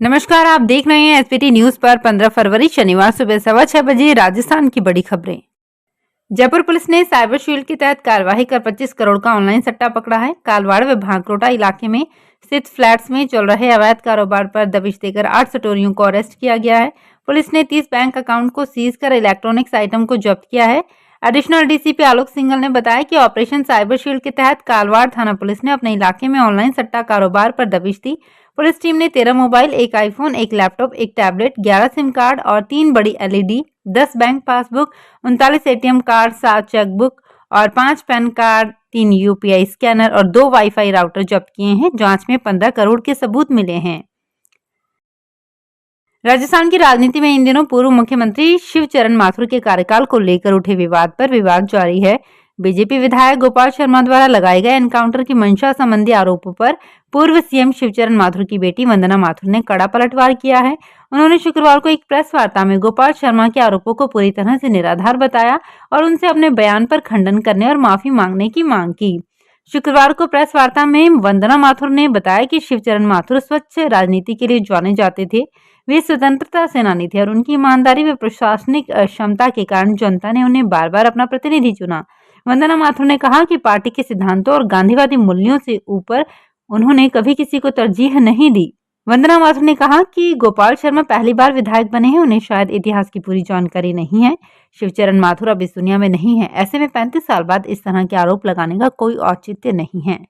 नमस्कार, आप देख रहे हैं एसपीटी न्यूज पर 15 फरवरी शनिवार सुबह 6:15 राजस्थान की बड़ी खबरें। जयपुर पुलिस ने साइबर शील्ड के तहत कार्यवाही कर 25 करोड़ का ऑनलाइन सट्टा पकड़ा है। कालवाड़ व भांकरोटा इलाके में स्थित फ्लैट्स में चल रहे अवैध कारोबार पर दबिश देकर 8 सटोरियों को अरेस्ट किया गया है। पुलिस ने 30 बैंक अकाउंट को सीज कर इलेक्ट्रॉनिक्स आइटम को जब्त किया है। एडिशनल डीसीपी आलोक सिंघल ने बताया कि ऑपरेशन साइबर शील्ड के तहत कालवाड़ थाना पुलिस ने अपने इलाके में ऑनलाइन सट्टा कारोबार पर दबिश दी। पुलिस टीम ने 13 मोबाइल, एक आईफोन, एक लैपटॉप, एक टैबलेट, 11 सिम कार्ड और 3 बड़ी LED, 10 bank passbook, 39 ATM card, 7 chequebook और 5 पैन कार्ड, 3 यूपीआई स्कैनर और 2 वाईफाई राउटर जब्त किए हैं। जांच में 15 करोड़ के सबूत मिले हैं। राजस्थान की राजनीति में इन दिनों पूर्व मुख्यमंत्री शिवचरण माथुर के कार्यकाल को लेकर उठे विवाद पर विवाद जारी है। बीजेपी विधायक गोपाल शर्मा द्वारा लगाए गए एनकाउंटर की मंशा संबंधी आरोपों पर पूर्व सीएम शिवचरण माथुर की बेटी वंदना माथुर ने कड़ा पलटवार किया है। उन्होंने शुक्रवार को एक प्रेस वार्ता में गोपाल शर्मा के आरोपों को पूरी तरह से निराधार बताया और उनसे अपने बयान पर खंडन करने और माफी मांगने की मांग की। शुक्रवार को प्रेस वार्ता में वंदना माथुर ने बताया कि शिवचरण माथुर स्वच्छ राजनीति के लिए जाने जाते थे। वे स्वतंत्रता सेनानी थे और उनकी ईमानदारी व प्रशासनिक क्षमता के कारण जनता ने उन्हें बार बार अपना प्रतिनिधि चुना। वंदना माथुर ने कहा कि पार्टी के सिद्धांतों और गांधीवादी मूल्यों से ऊपर उन्होंने कभी किसी को तरजीह नहीं दी। वंदना माथुर ने कहा कि गोपाल शर्मा पहली बार विधायक बने हैं, उन्हें शायद इतिहास की पूरी जानकारी नहीं है। शिवचरण माथुर अब इस दुनिया में नहीं है। ऐसे में 35 साल बाद इस तरह के आरोप लगाने का कोई औचित्य नहीं है।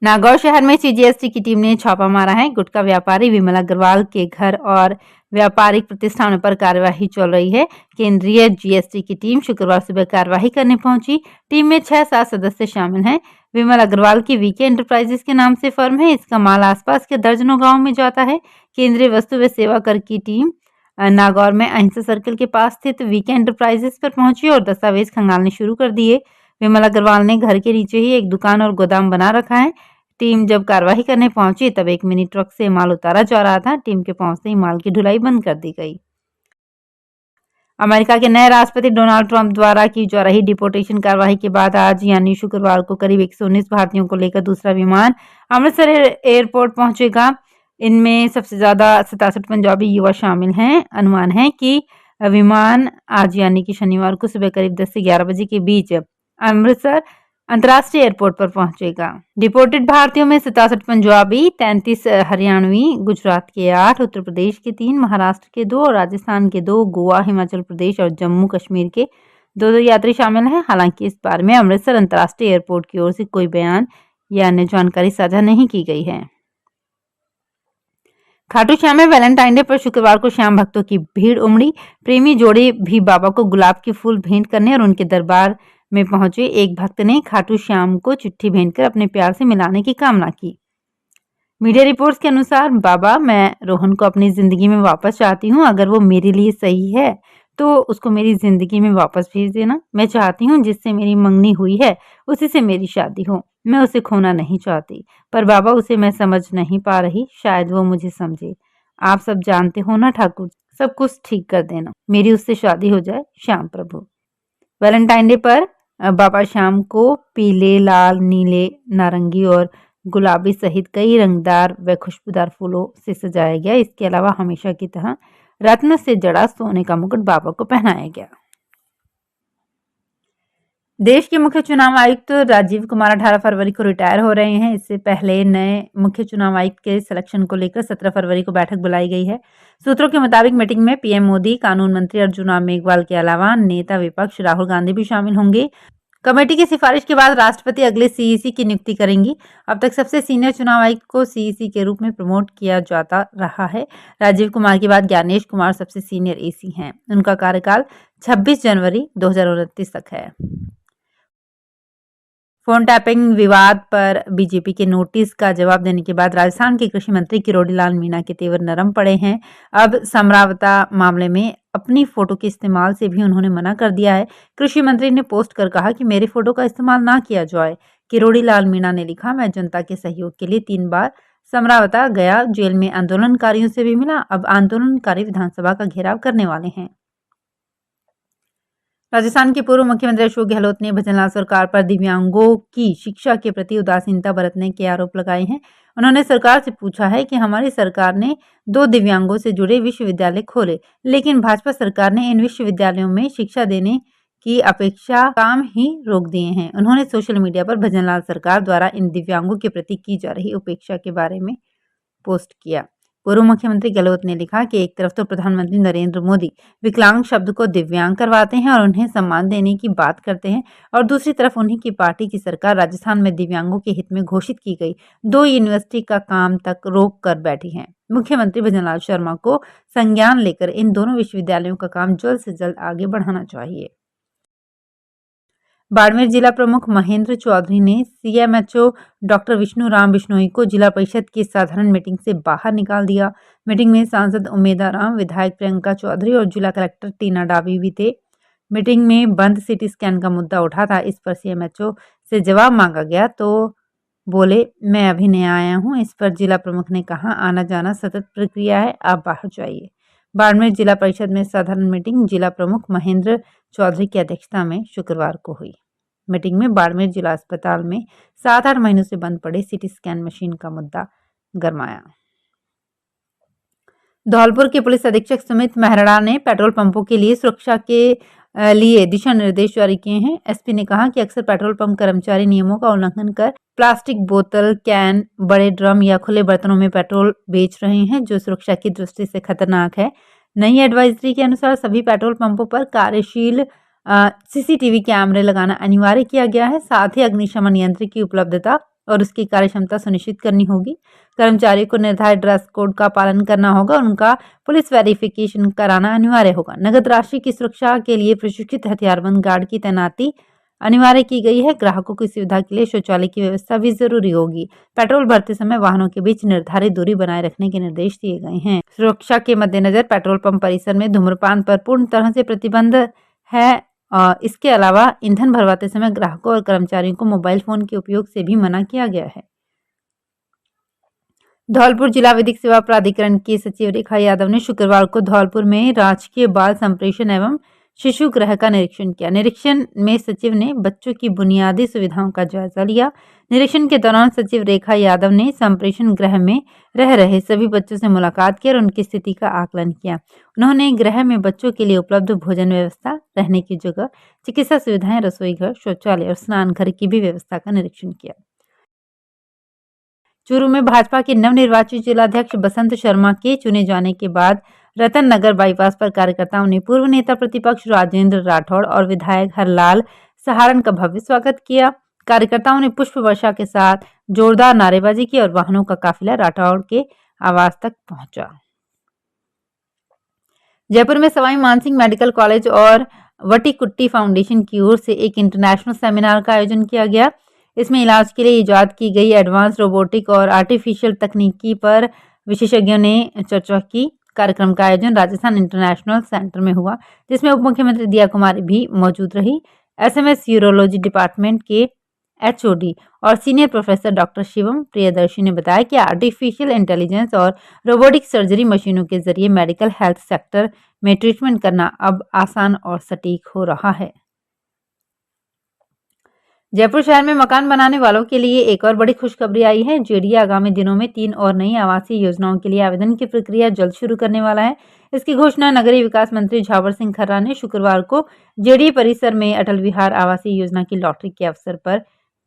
नागौर शहर में सीजीएसटी की टीम ने छापा मारा है। गुटखा व्यापारी विमल अग्रवाल के घर और व्यापारिक प्रतिष्ठानों पर कार्यवाही चल रही है। केंद्रीय जीएसटी की टीम शुक्रवार सुबह कार्यवाही करने पहुंची। टीम में 6-7 सदस्य शामिल हैं। विमल अग्रवाल की वीके एंटरप्राइजेस के नाम से फर्म है। इसका माल आसपास के दर्जनों गाँव में जाता है। केंद्रीय वस्तु व सेवा कर की टीम नागौर में अहिंसा सर्कल के पास स्थित वीके एंटरप्राइजेस पर पहुंची और दस्तावेज खंगालने शुरू कर दिए। विमल अग्रवाल ने घर के नीचे ही एक दुकान और गोदाम बना रखा है। टीम जब कार्यवाही करने पहुंची तब एक मिनी ट्रक से माल उतारा जा रहा था। टीम के पहुंचते ही माल की ढुलाई बंद कर दी गई। अमेरिका के नए राष्ट्रपति डोनाल्ड ट्रंप द्वारा की जा रही डिपोर्टेशन कार्यवाही के बाद आज यानी शुक्रवार को करीब 119 भारतीयों को लेकर दूसरा विमान अमृतसर एयरपोर्ट पहुंचेगा। इनमें सबसे ज्यादा 67 पंजाबी युवा शामिल हैं। अनुमान है कि विमान आज यानी कि शनिवार को सुबह करीब 10 से 11 बजे के बीच अमृतसर अंतर्राष्ट्रीय एयरपोर्ट पर पहुंचेगा। डिपोर्टेड भारतीयों में 67 पंजाबी, 33 हरियाणवी, गुजरात के 8, उत्तर प्रदेश के 3, महाराष्ट्र के 2 और राजस्थान के 2, गोवा, हिमाचल प्रदेश और जम्मू कश्मीर के 2 यात्री शामिल हैं। हालांकि इस बारे में अमृतसर अंतर्राष्ट्रीय एयरपोर्ट की ओर से कोई बयान या अन्य जानकारी साझा नहीं की गई है। खाटू श्याम में वैलेंटाइन डे पर शुक्रवार को श्याम भक्तों की भीड़ उमड़ी। प्रेमी जोड़े भी बाबा को गुलाब के फूल भेंट करने और उनके दरबार में पहुंचे। एक भक्त ने खाटू श्याम को चिट्ठी भेजकर अपने प्यार से मिलाने की कामना की। मीडिया रिपोर्ट्स के अनुसार, बाबा, मैं रोहन को अपनी जिंदगी में वापस चाहती हूँ। अगर वो मेरे लिए सही है तो उसको मेरी जिंदगी में वापस भेज देना। मैं चाहती हूँ जिससे मेरी मंगनी हुई है उसी से मेरी शादी हो। मैं उसे खोना नहीं चाहती, पर बाबा उसे मैं समझ नहीं पा रही। शायद वो मुझे समझे। आप सब जानते हो ना ठाकुर, सब कुछ ठीक कर देना, मेरी उससे शादी हो जाए। श्याम प्रभु। वैलेंटाइन डे पर बाबा श्याम को पीले, लाल, नीले, नारंगी और गुलाबी सहित कई रंगदार व खुशबूदार फूलों से सजाया गया। इसके अलावा हमेशा की तरह रत्न से जड़ा सोने का मुकुट बाबा को पहनाया गया। देश के मुख्य चुनाव आयुक्त राजीव कुमार 18 फरवरी को रिटायर हो रहे हैं। इससे पहले नए मुख्य चुनाव आयुक्त के सिलेक्शन को लेकर 17 फरवरी को बैठक बुलाई गई है। सूत्रों के मुताबिक मीटिंग में पीएम मोदी, कानून मंत्री अर्जुन राम मेघवाल के अलावा नेता विपक्ष राहुल गांधी भी शामिल होंगे। कमेटी की सिफारिश के बाद राष्ट्रपति अगले सीईसी की नियुक्ति करेंगी। अब तक सबसे सीनियर चुनाव आयुक्त को सीईसी के रूप में प्रमोट किया जाता रहा है। राजीव कुमार के बाद ज्ञानेश कुमार सबसे सीनियर एसी हैं। उनका कार्यकाल 26 जनवरी 2029 तक है। फोन टैपिंग विवाद पर बीजेपी के नोटिस का जवाब देने के बाद राजस्थान के कृषि मंत्री किरोड़ी लाल मीणा के तेवर नरम पड़े हैं। अब समरावता मामले में अपनी फोटो के इस्तेमाल से भी उन्होंने मना कर दिया है। कृषि मंत्री ने पोस्ट कर कहा कि मेरे फोटो का इस्तेमाल ना किया जाए। किरोड़ी लाल मीणा ने लिखा, मैं जनता के सहयोग के लिए 3 बार समरावता गया, जेल में आंदोलनकारियों से भी मिला। अब आंदोलनकारी विधानसभा का घेराव करने वाले हैं। राजस्थान के पूर्व मुख्यमंत्री अशोक गहलोत ने भजनलाल सरकार पर दिव्यांगों की शिक्षा के प्रति उदासीनता बरतने के आरोप लगाए हैं। उन्होंने सरकार से पूछा है कि हमारी सरकार ने 2 दिव्यांगों से जुड़े विश्वविद्यालय खोले, लेकिन भाजपा सरकार ने इन विश्वविद्यालयों में शिक्षा देने की अपेक्षा काम ही रोक दिए हैं। उन्होंने सोशल मीडिया पर भजनलाल सरकार द्वारा इन दिव्यांगों के प्रति की जा रही उपेक्षा के बारे में पोस्ट किया। पूर्व मुख्यमंत्री गहलोत ने लिखा कि एक तरफ तो प्रधानमंत्री नरेंद्र मोदी विकलांग शब्द को दिव्यांग करवाते हैं और उन्हें सम्मान देने की बात करते हैं, और दूसरी तरफ उन्हीं की पार्टी की सरकार राजस्थान में दिव्यांगों के हित में घोषित की गई 2 यूनिवर्सिटी का काम तक रोक कर बैठी है। मुख्यमंत्री भजनलाल शर्मा को संज्ञान लेकर इन दोनों विश्वविद्यालयों का काम जल्द से जल्द आगे बढ़ाना चाहिए। बाड़मेर जिला प्रमुख महेंद्र चौधरी ने सीएमएचओ डॉक्टर विष्णु राम बिश्नोई को जिला परिषद की साधारण मीटिंग से बाहर निकाल दिया। मीटिंग में सांसद उमेदा राम, विधायक प्रियंका चौधरी और जिला कलेक्टर टीना डावी भी थे। मीटिंग में बंद सिटी स्कैन का मुद्दा उठा था। इस पर सीएमएचओ से जवाब मांगा गया तो बोले, मैं अभी नया आया हूँ। इस पर जिला प्रमुख ने कहा, आना जाना सतत प्रक्रिया है, आप बाहर जाइए। बाड़मेर जिला परिषद में साधारण मीटिंग जिला प्रमुख महेंद्र चौधरी की अध्यक्षता में शुक्रवार को हुई। मीटिंग में बाड़मेर जिला अस्पताल में 7-8 महीनों से बंद पड़े सीटी स्कैन मशीन का मुद्दा गरमाया। धौलपुर के पुलिस अधीक्षक सुमित मेहरा ने पेट्रोल पंपों के लिए सुरक्षा के लिए दिशा निर्देश जारी किए हैं। एसपी ने कहा कि अक्सर पेट्रोल पंप कर्मचारी नियमों का उल्लंघन कर प्लास्टिक बोतल, कैन, बड़े ड्रम या खुले बर्तनों में पेट्रोल बेच रहे हैं, जो सुरक्षा की दृष्टि से खतरनाक है। नई एडवाइजरी के अनुसार सभी पेट्रोल पंपों पर कार्यशील सीसीटीवी कैमरे लगाना अनिवार्य किया गया है। साथ ही अग्निशमन यंत्र की उपलब्धता और उसकी कार्यक्षमता सुनिश्चित करनी होगी। कर्मचारियों को निर्धारित ड्रेस कोड का पालन करना होगा और उनका पुलिस वेरिफिकेशन कराना अनिवार्य होगा। नगद राशि की सुरक्षा के लिए प्रशिक्षित हथियारबंद गार्ड की तैनाती अनिवार्य की गई है। ग्राहकों की सुविधा के लिए शौचालय की व्यवस्था भी जरूरी होगी। पेट्रोल भरते समय वाहनों के बीच निर्धारित दूरी बनाए रखने के निर्देश दिए गए हैं। सुरक्षा के मद्देनजर पेट्रोल पंप परिसर में धूम्रपान पर पूर्ण तरह से प्रतिबंध है। इसके अलावा ईंधन भरवाते समय ग्राहकों और कर्मचारियों को मोबाइल फोन के उपयोग से भी मना किया गया है। धौलपुर जिला विधिक सेवा प्राधिकरण की सचिव रेखा यादव ने शुक्रवार को धौलपुर में राजकीय बाल संप्रेषण एवं शिशु गृह का निरीक्षण किया। निरीक्षण में सचिव ने बच्चों की बुनियादी सुविधाओं का जायजा लिया। निरीक्षण के दौरान सचिव रेखा यादव ने संप्रेषण गृह में रह रहे सभी बच्चों से मुलाकात की और उनकी स्थिति का आकलन किया। उन्होंने गृह में बच्चों के लिए उपलब्ध भोजन व्यवस्था, रहने की जगह, चिकित्सा सुविधाएं, रसोई घर, शौचालय और स्नान घर की भी व्यवस्था का निरीक्षण किया। चूरू में भाजपा के नवनिर्वाचित जिलाध्यक्ष बसंत शर्मा के चुने जाने के बाद रतन नगर बाईपास पर कार्यकर्ताओं ने पूर्व नेता प्रतिपक्ष राजेंद्र राठौड़ और विधायक हरलाल सहारण का भव्य स्वागत किया। कार्यकर्ताओं ने पुष्प वर्षा के साथ जोरदार नारेबाजी की और वाहनों का काफिला राठौड़ के आवास तक पहुंचा। जयपुर में सवाई मानसिंह मेडिकल कॉलेज और वटीकुट्टी फाउंडेशन की ओर से एक इंटरनेशनल सेमिनार का आयोजन किया गया। इसमें इलाज के लिए इजाद की गई एडवांस रोबोटिक और आर्टिफिशियल तकनीकी पर विशेषज्ञों ने चर्चा की। कार्यक्रम का आयोजन राजस्थान इंटरनेशनल सेंटर में हुआ, जिसमें उप मुख्यमंत्री दिया कुमारी भी मौजूद रही। एसएमएस यूरोलॉजी डिपार्टमेंट के एचओडी और senior professor doctor Shivam Priyadarshi ने बताया कि आर्टिफिशियल इंटेलिजेंस और रोबोटिक सर्जरी मशीनों के जरिए मेडिकल हेल्थ सेक्टर में ट्रीटमेंट करना अब आसान और सटीक हो रहा है। जयपुर शहर में मकान बनाने वालों के लिए एक और बड़ी खुशखबरी आई है। जेडीए आगामी दिनों में 3 और नई आवासीय योजनाओं के लिए आवेदन की प्रक्रिया जल्द शुरू करने वाला है। इसकी घोषणा नगरीय विकास मंत्री झावर सिंह खर्रा ने शुक्रवार को जेडीए परिसर में अटल विहार आवासीय योजना की लॉटरी के अवसर पर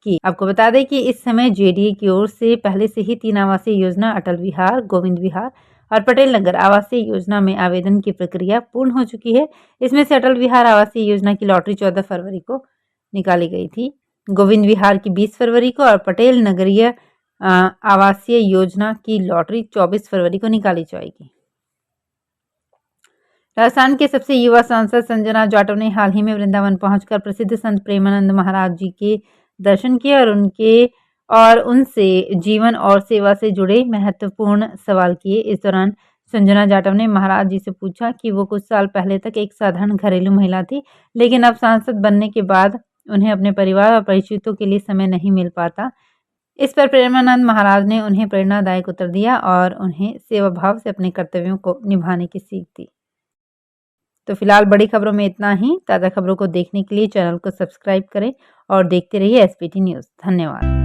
की। आपको बता दें कि इस समय जेडीए की ओर से पहले से ही 3 आवासीय योजना अटल विहार, गोविंद विहार और पटेल नगर आवासीय योजना में आवेदन की प्रक्रिया पूर्ण हो चुकी है। इसमें से अटल विहार आवासीय योजना की लॉटरी 14 फरवरी को निकाली गई थी, गोविंद विहार की 20 फरवरी को और पटेल नगरीय आवासीय योजना की लॉटरी 24 फरवरी को निकाली जाएगी। राजस्थान के सबसे युवा सांसद संजना जाटव ने हाल ही में वृंदावन पहुंचकर प्रसिद्ध संत प्रेमानंद महाराज जी के दर्शन किए और उनसे जीवन और सेवा से जुड़े महत्वपूर्ण सवाल किए। इस दौरान संजना जाटव ने महाराज जी से पूछा कि वो कुछ साल पहले तक एक साधारण घरेलू महिला थी, लेकिन अब सांसद बनने के बाद उन्हें अपने परिवार और परिचितों के लिए समय नहीं मिल पाता। इस पर प्रेमानंद महाराज ने उन्हें प्रेरणादायक उत्तर दिया और उन्हें सेवा भाव से अपने कर्तव्यों को निभाने की सीख दी। तो फिलहाल बड़ी खबरों में इतना ही। ताज़ा खबरों को देखने के लिए चैनल को सब्सक्राइब करें और देखते रहिए एसपीटी न्यूज़। धन्यवाद।